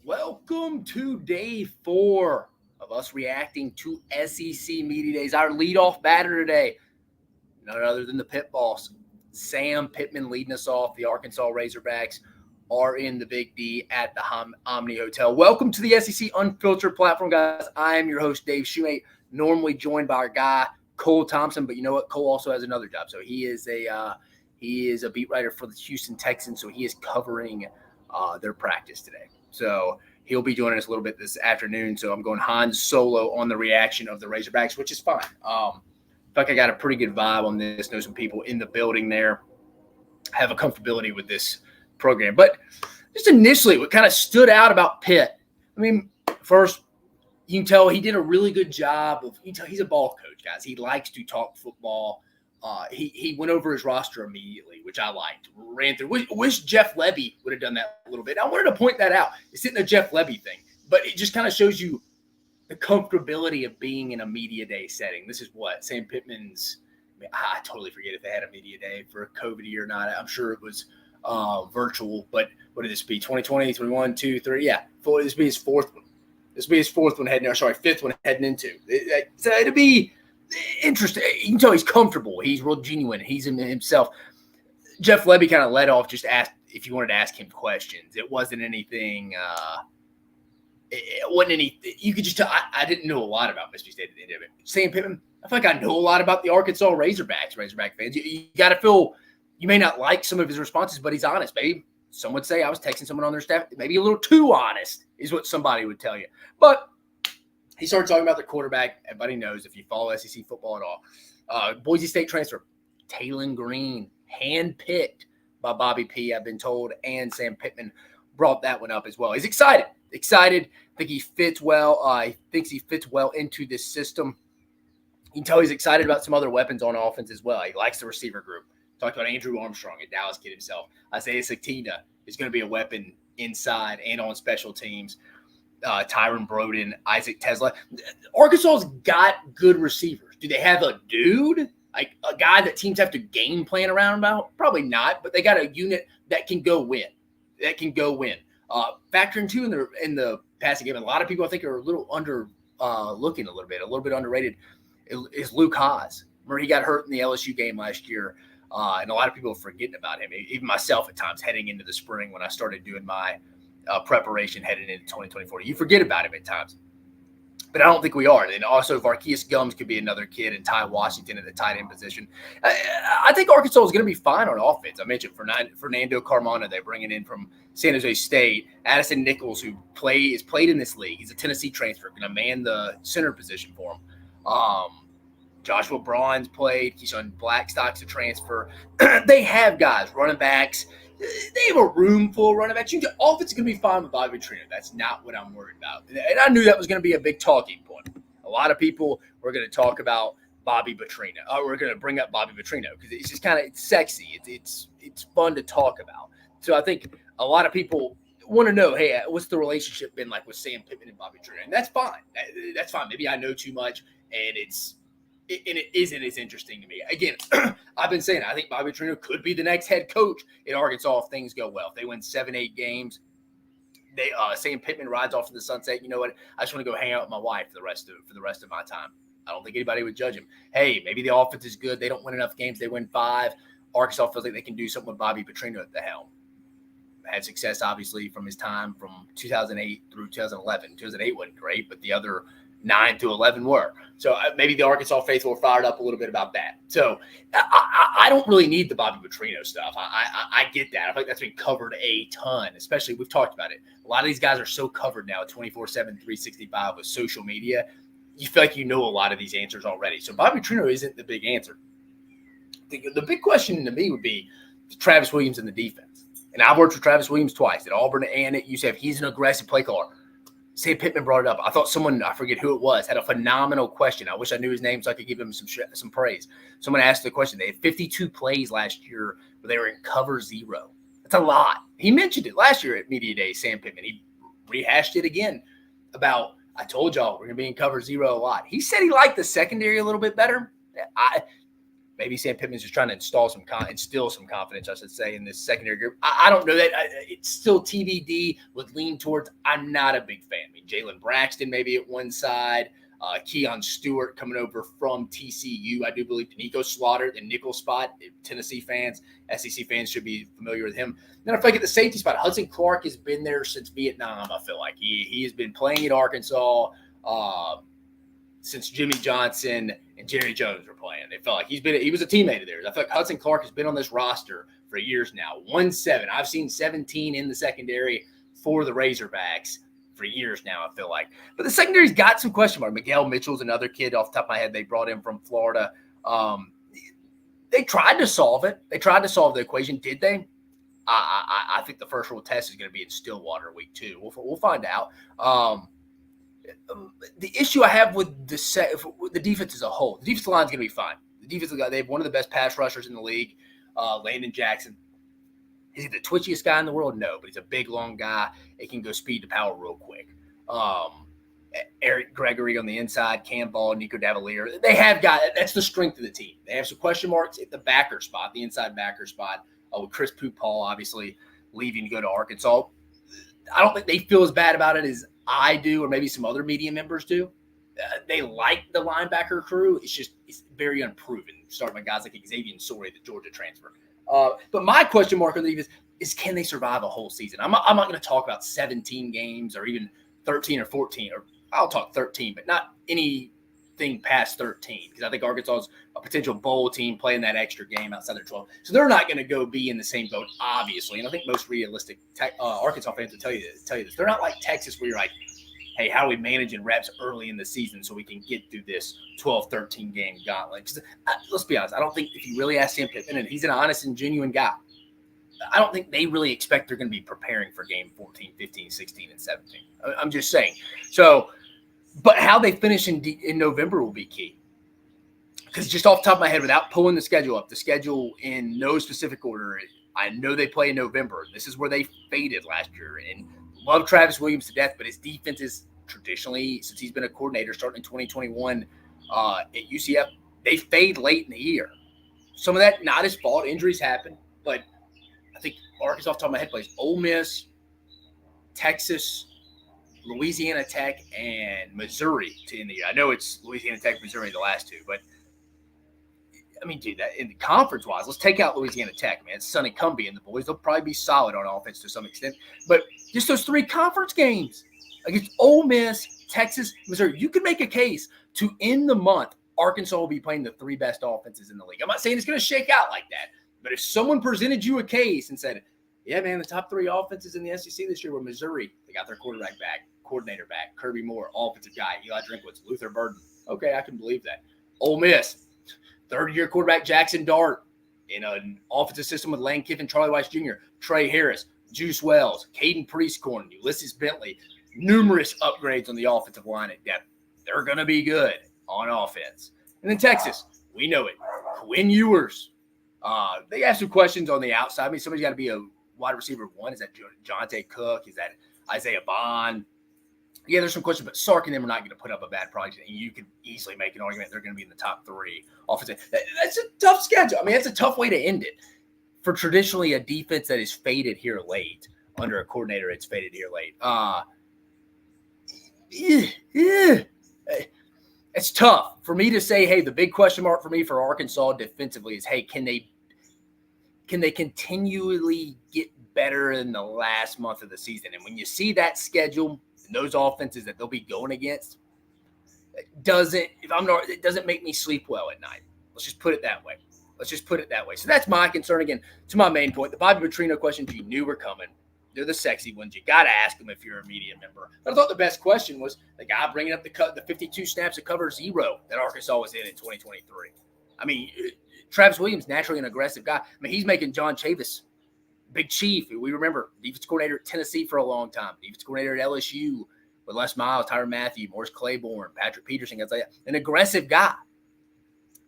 Welcome to day 4 of us reacting to SEC Media Days. Our leadoff batter today, none other than the Pit Boss, Sam Pittman, leading us off. The Arkansas Razorbacks are in the Big D at the Omni Hotel. Welcome to the SEC Unfiltered platform, guys. I am your host, Dave Shumate, normally joined by our guy, Cole Thompson. But you know what? Cole also has another job. So he is a beat writer for the Houston Texans. So he is covering their practice today. So he'll be joining us a little bit this afternoon. So I'm going Hans solo on the reaction of the Razorbacks, which is fine. I feel like I got a pretty good vibe on this. Know some people in the building there. Have a comfortability with this program. But just initially, what kind of stood out about Pitt, I mean, first, you can tell he did a really good job of, you can tell he's a ball coach, guys. He likes to talk football. He went over his roster immediately, which I liked. Ran through. Wish Jeff Levy would have done that a little bit. I wanted to point that out. It's in the Jeff Levy thing, but it just kind of shows you the comfortability of being in a media day setting. This is what Sam Pittman's. I totally forget if they had a media day for a COVID year or not. I'm sure it was virtual, but what did this be? 2020, 21, 2, 3. Yeah, this would be his fourth one. This would be his fifth one heading into. So it'd be interesting. You can tell he's comfortable. He's real genuine. He's himself. Jeff Levy kind of led off, just asked if you wanted to ask him questions. It wasn't anything. It wasn't anything. You could just tell. I didn't know a lot about Mississippi State at the end of it. Sam Pittman, I feel like I know a lot about the Arkansas Razorback fans. You got to feel. You may not like some of his responses, but he's honest. Maybe some would say I was texting someone on their staff. Maybe a little too honest is what somebody would tell you. But he started talking about the quarterback. Everybody knows if you follow SEC football at all. Boise State transfer, Talon Green, handpicked by Bobby P., I've been told, and Sam Pittman brought that one up as well. He's excited. I think he fits well. He thinks he fits well into this system. You can tell he's excited about some other weapons on offense as well. He likes the receiver group. Talked about Andrew Armstrong, a Dallas kid himself. Isaiah Satina is going to be a weapon inside and on special teams. Tyron Broden, Isaac Tesla. Arkansas's got good receivers. Do they have a dude, like a guy that teams have to game plan around about? Probably not, but they got a unit that can go win. Factor in, too, in the passing game, and a lot of people I think are a little looking a little bit underrated, is Luke Haas. Remember, he got hurt in the LSU game last year, and a lot of people are forgetting about him, even myself at times heading into the spring when I started doing my preparation heading into 2024. You forget about him at times, but I don't think we are. And also, Varkeus Gums could be another kid, and Ty Washington at the tight end position. I think Arkansas is going to be fine on offense. I mentioned Fernando Carmona, they're bringing in from San Jose State. Addison Nichols, who is played in this league. He's a Tennessee transfer, going to man the center position for him. Joshua Braun's played. Keyshawn Blackstock's a transfer. They have guys, running backs. They have a room full of running backs. Offense is going to be fine with Bobby Petrino. That's not what I'm worried about. And I knew that was going to be a big talking point. A lot of people were going to talk about Bobby Petrino. We're going to bring up Bobby Petrino because it's just kind of sexy. It's fun to talk about. So I think a lot of people want to know, hey, what's the relationship been like with Sam Pittman and Bobby Petrino? And that's fine. That's fine. Maybe I know too much, and it isn't as interesting to me. Again, I've been saying I think Bobby Petrino could be the next head coach at Arkansas if things go well. If they win 7-8 games, Sam Pittman rides off to the sunset. You know what? I just want to go hang out with my wife for the rest of my time. I don't think anybody would judge him. Hey, maybe the offense is good. They don't win enough games. They win 5. Arkansas feels like they can do something with Bobby Petrino at the helm. Had success, obviously, from his time from 2008 through 2011. 2008 wasn't great, but the other 9 to 11 were. So maybe the Arkansas faithful are fired up a little bit about that. So I don't really need the Bobby Petrino stuff. I get that. I think that's been covered a ton, especially we've talked about it. A lot of these guys are so covered now 24/7, 365 with social media. You feel like you know a lot of these answers already. So Bobby Petrino isn't the big answer. The big question to me would be Travis Williams and the defense. And I've worked with Travis Williams twice at Auburn and at UCF. He's an aggressive play caller. Sam Pittman brought it up. I thought someone, I forget who it was, had a phenomenal question. I wish I knew his name so I could give him some praise. Someone asked the question. They had 52 plays last year where they were in cover 0. That's a lot. He mentioned it last year at Media Day, Sam Pittman. He rehashed it again about, I told y'all we're going to be in cover 0 a lot. He said he liked the secondary a little bit better. maybe Sam Pittman's just trying to instill some confidence, I should say, in this secondary group. I don't know that. It's still TBD. Would lean towards. I'm not a big fan. I mean, Jalen Braxton maybe at one side. Keon Stewart coming over from TCU. I do believe Nico Slaughter, the nickel spot. Tennessee fans, SEC fans should be familiar with him. Then if I get the safety spot, Hudson Clark has been there since Vietnam. I feel like he has been playing at Arkansas since Jimmy Johnson and Jerry Jones were playing. They felt like he was a teammate of theirs. I feel like Hudson Clark has been on this roster for years now. 1-7. I've seen 17 in the secondary for the Razorbacks for years now, I feel like. But the secondary's got some question marks. Miguel Mitchell's another kid off the top of my head they brought in from Florida. They tried to solve it. They tried to solve the equation. Did they? I think the first real test is going to be in Stillwater week 2. We'll find out. The issue I have with the defense as a whole, the defensive line is going to be fine. The defensive guy, they have one of the best pass rushers in the league, Landon Jackson. Is he the twitchiest guy in the world? No, but he's a big, long guy. He can go speed to power real quick. Eric Gregory on the inside, Cam Ball, Nico Davalier. They have got – that's the strength of the team. They have some question marks at the backer spot, the inside backer spot, with Chris Poopaul obviously leaving to go to Arkansas. I don't think they feel as bad about it as I do or maybe some other media members do. They like the linebacker crew. It's very unproven, starting by guys like Xavier Sori, the Georgia transfer. But my question mark on the defense is can they survive a whole season? I'm not going to talk about 17 games or even 13 or 14, or I'll talk 13, but not anything past 13 because I think Arkansas is a potential bowl team playing that extra game outside their 12. So they're not going to go be in the same boat, obviously. And I think most realistic Arkansas fans will tell you this. They're not like Texas where you're like, hey, how are we managing reps early in the season so we can get through this 12, 13 game gauntlet? Let's be honest. I don't think if you really ask Sam Pittman, and he's an honest and genuine guy, I don't think they really expect they're going to be preparing for game 14, 15, 16, and 17. I'm just saying. So, but how they finish in November will be key. Because just off the top of my head, without pulling the schedule up, the schedule in no specific order, I know they play in November. This is where they faded last year. And love Travis Williams to death, but his defense is traditionally, since he's been a coordinator starting in 2021 at UCF, they fade late in the year. Some of that, not his fault. Injuries happen. But I think Arkansas, off the top of my head, plays Ole Miss, Texas, Louisiana Tech, and Missouri to end the year. I know it's Louisiana Tech, Missouri, the last two, but I mean, dude, that in the conference-wise, let's take out Louisiana Tech, man. It's Sonny Cumbie and the boys. They'll probably be solid on offense to some extent. But just those 3 conference games against Ole Miss, Texas, Missouri, you can make a case to end the month, Arkansas will be playing the 3 best offenses in the league. I'm not saying it's going to shake out like that. But if someone presented you a case and said, yeah, man, the top 3 offenses in the SEC this year were Missouri. They got their coordinator back, Kirby Moore, offensive guy, Eli Drinkwitz, Luther Burden. Okay, I can believe that. Ole Miss, third-year quarterback Jackson Dart in an offensive system with Lane Kiffin, Charlie Weiss Jr., Trey Harris, Juice Wells, Caden Priestcorn, Ulysses Bentley, numerous upgrades on the offensive line at depth. They're going to be good on offense. And then Texas, we know it. Quinn Ewers. They have some questions on the outside. I mean, somebody's got to be a wide receiver 1. Is that Jonte Cook? Is that Isaiah Bond? Yeah, there's some questions, but Sark and them are not going to put up a bad project. And you could easily make an argument they're going to be in the top 3 offensive. That's a tough schedule. I mean, that's a tough way to end it for traditionally a defense that is faded here late under a coordinator. It's faded here late. It's tough for me to say, hey, the big question mark for me for Arkansas defensively is, hey, can they continually get better in the last month of the season? And when you see that schedule and those offenses that they'll be going against, it doesn't make me sleep well at night. Let's just put it that way. So that's my concern. Again, to my main point, the Bobby Petrino questions you knew were coming. They're the sexy ones. You got to ask them if you're a media member. But I thought the best question was the guy bringing up the 52 snaps of cover 0 that Arkansas was in 2023. I mean, Travis Williams, naturally an aggressive guy. I mean, he's making John Chavis, Big Chief, who we remember, defense coordinator at Tennessee for a long time, defense coordinator at LSU with Les Miles, Tyrann Mathieu, Morris Claiborne, Patrick Peterson, guys like that. An aggressive guy.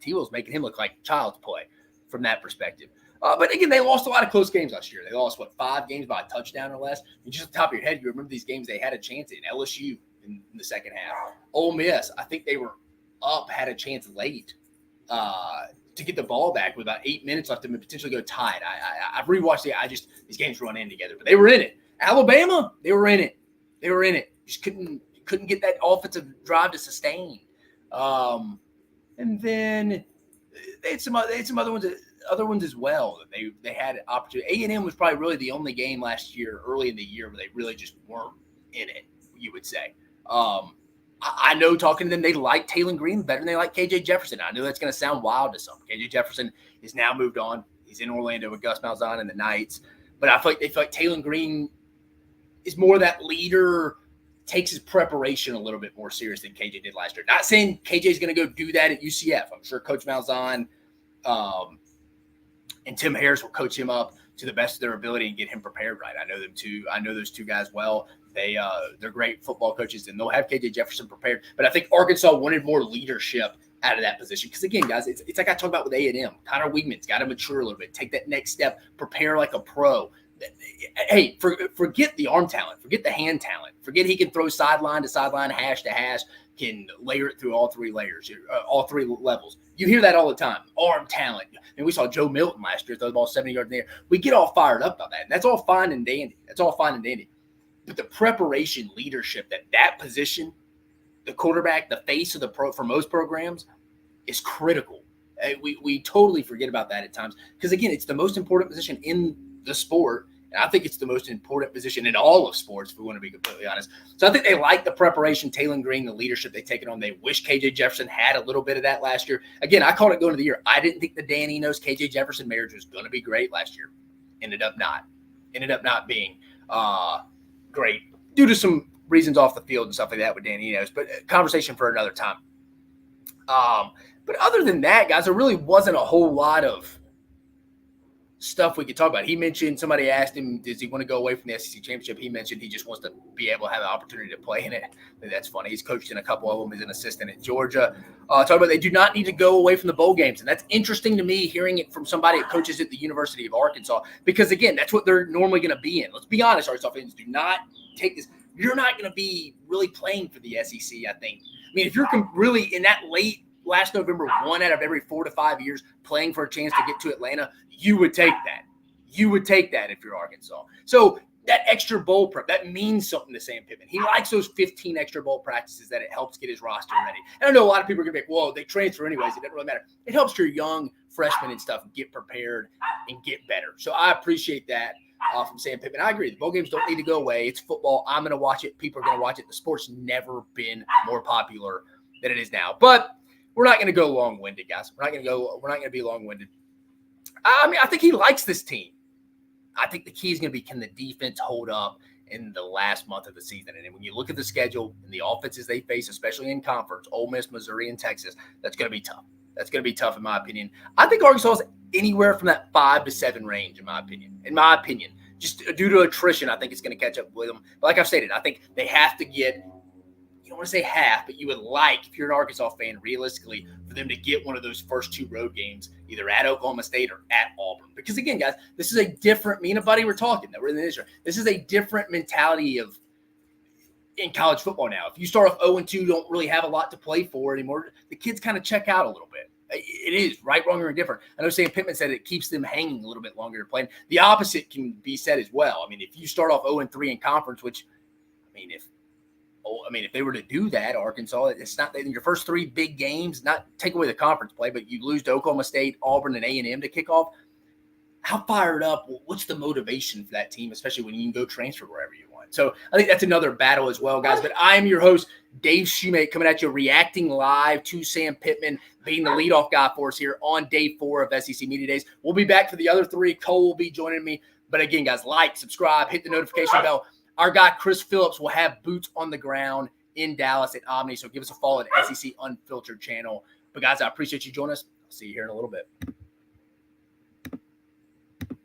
T-Will's making him look like child's play from that perspective. But again, they lost a lot of close games last year. They lost, 5 games by a touchdown or less? And just at the top of your head, you remember these games they had a chance in. LSU in the second half. Ole Miss, I think they were up, had a chance late. to get the ball back with about 8 minutes left and potentially go tied. I've rewatched it. These games run in together, but they were in it. Alabama, they were in it. They were in it. Just couldn't get that offensive drive to sustain. And then they had some other ones as well. They had an opportunity. A&M was probably really the only game last year, early in the year, where they really just weren't in it, you would say. I know talking to them, they like Taylor Green better than they like KJ Jefferson. I know that's going to sound wild to some. KJ Jefferson is now moved on. He's in Orlando with Gus Malzahn and the Knights. But I feel like Taylor Green is more that leader, takes his preparation a little bit more serious than KJ did last year. Not saying KJ is going to go do that at UCF. I'm sure Coach Malzahn and Tim Harris will coach him up to the best of their ability and get him prepared right. I know them too. I know those two guys well. They're great football coaches, and they'll have KJ Jefferson prepared. But I think Arkansas wanted more leadership out of that position. Because, again, guys, it's like I talked about with A&M. Connor Weigman's got to mature a little bit, take that next step, prepare like a pro. Hey, forget the arm talent. Forget the hand talent. Forget he can throw sideline to sideline, hash to hash, can layer it through all three layers, all three levels. You hear that all the time. Arm talent. And we saw Joe Milton last year throw the ball 70 yards in the air. We get all fired up about that. And that's all fine and dandy. But the preparation, leadership, that position, the quarterback, the face of the pro for most programs, is critical. We totally forget about that at times because, again, it's the most important position in the sport, and I think it's the most important position in all of sports, if we want to be completely honest. So I think they like the preparation, Taylor Green, the leadership they take it on. They wish KJ Jefferson had a little bit of that last year. Again, I called it going to the year. I didn't think the Dan Enos, KJ Jefferson marriage was going to be great last year. Ended up not being great due to some reasons off the field and stuff like that with Dan Enos, but conversation for another time. But other than that, guys, there really wasn't a whole lot of stuff we could talk about. He mentioned, somebody asked him, does he want to go away from the SEC championship? He mentioned he just wants to be able to have an opportunity to play in it. I think that's funny. He's coached in a couple of them. He's an assistant at Georgia. Talking about they do not need to go away from the bowl games. And that's interesting to me, hearing it from somebody that coaches at the University of Arkansas, because, again, that's what they're normally going to be in. Let's be honest, Arkansas fans, do not take this. You're not going to be really playing for the SEC, I think. I mean, if you're really in that last November, 1 out of every 4 to 5 years playing for a chance to get to Atlanta, you would take that. You would take that if you're Arkansas. So that extra bowl prep, that means something to Sam Pittman. He likes those 15 extra bowl practices that it helps get his roster ready. And I know a lot of people are going to be like, whoa, they transfer anyways. It doesn't really matter. It helps your young freshmen and stuff get prepared and get better. So I appreciate that from Sam Pittman. I agree. The bowl games don't need to go away. It's football. I'm going to watch it. People are going to watch it. The sport's never been more popular than it is now. But we're not going to go long-winded, guys. We're not going to be long-winded. I mean, I think he likes this team. I think the key is going to be, can the defense hold up in the last month of the season? And when you look at the schedule and the offenses they face, especially in conference, Ole Miss, Missouri, and Texas, that's going to be tough. That's going to be tough, in my opinion. I think Arkansas is anywhere from that 5 to 7 range, in my opinion. Just due to attrition, I think it's going to catch up with them. But like I've stated, I think they have to get, you don't want to say half, but you would like, if you're an Arkansas fan, realistically, for them to get one of those first 2 road games, either at Oklahoma State or at Auburn. Because, again, guys, this is a different – me and a buddy were talking that we're in the industry. This is a different mentality in college football now. If you start off 0-2, don't really have a lot to play for anymore, the kids kind of check out a little bit. It is right, wrong, or indifferent. I know Sam Pittman said it keeps them hanging a little bit longer to play. The opposite can be said as well. I mean, if you start off 0-3 in conference, which, if they were to do that, Arkansas, it's not in your first 3 big games, not take away the conference play, but you lose to Oklahoma State, Auburn, and A&M to kick off. How fired up? What's the motivation for that team, especially when you can go transfer wherever you want? So I think that's another battle as well, guys. But I am your host, Dave Shumate, coming at you, reacting live to Sam Pittman being the leadoff guy for us here on day 4 of SEC Media Days. We'll be back for the other 3. Cole will be joining me. But again, guys, like, subscribe, hit the notification bell. Our guy, Chris Phillips, will have boots on the ground in Dallas at Omni. So give us a follow at SEC Unfiltered channel. But, guys, I appreciate you joining us. I'll see you here in a little bit.